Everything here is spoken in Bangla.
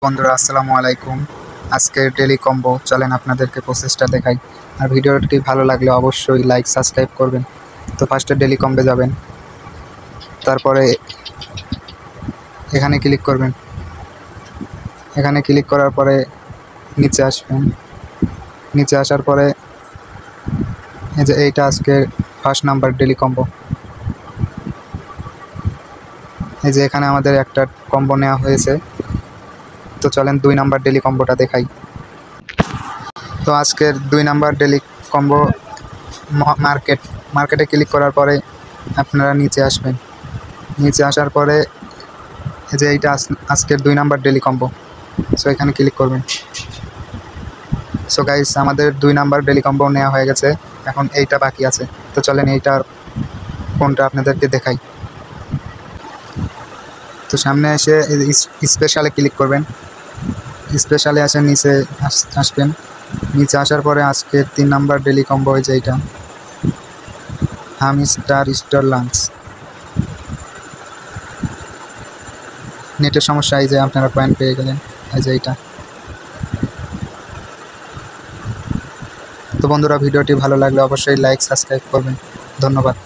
বন্ধুরা আসসালামু আলাইকুম। আজকের ডেলি কম্বো চলেন আপনাদেরকে প্রসেসটা দেখাই। আর ভিডিওটি ভালো লাগলে অবশ্যই লাইক সাবস্ক্রাইব করবেন। তো ফার্স্টে ডেলি কম্বে যাবেন, তারপরে এখানে ক্লিক করবেন। এখানে ক্লিক করার পরে নিচে আসবেন। নিচে আসার পরে এই যে এইটা আজকে ফার্স্ট নাম্বার ডেলি কম্বো। এই যে এখানে আমাদের একটা কম্বো নেওয়া হয়েছে। তো চলেন 2 নাম্বার ডেলি কম্বোটা দেখাই। তো আজকের 2 নাম্বার ডেলি কম্বো মার্কেটে ক্লিক করার পরে আপনারা নিচে আসবেন। নিচে আসার পরে এই যে এইটা আজকের 2 নাম্বার ডেলি কম্বো। সো এখানে ক্লিক করবেন। সো গাইস, আমাদের 2 নাম্বার ডেলি কম্বো নেওয়া হয়ে গেছে, এখন এইটা বাকি আছে। তো চলেন এইটার কোনটা আপনাদেরকে দেখাই। তো সামনে এসে স্পেশালে ক্লিক করবেন। স্পেশালে এসে নিচে আসবেন। নিচে আসার পরে আজকের 3 নাম্বার ডেলি কম্বো হয়েছে এইটা, হামস্টার স্টার লাঞ্চ। নেটের সমস্যা, এই যে আপনারা পয়েন্ট পেয়ে গেলেন, এই যে এইটা। তো বন্ধুরা, ভিডিওটি ভালো লাগলে অবশ্যই লাইক সাবস্ক্রাইব করবেন। ধন্যবাদ।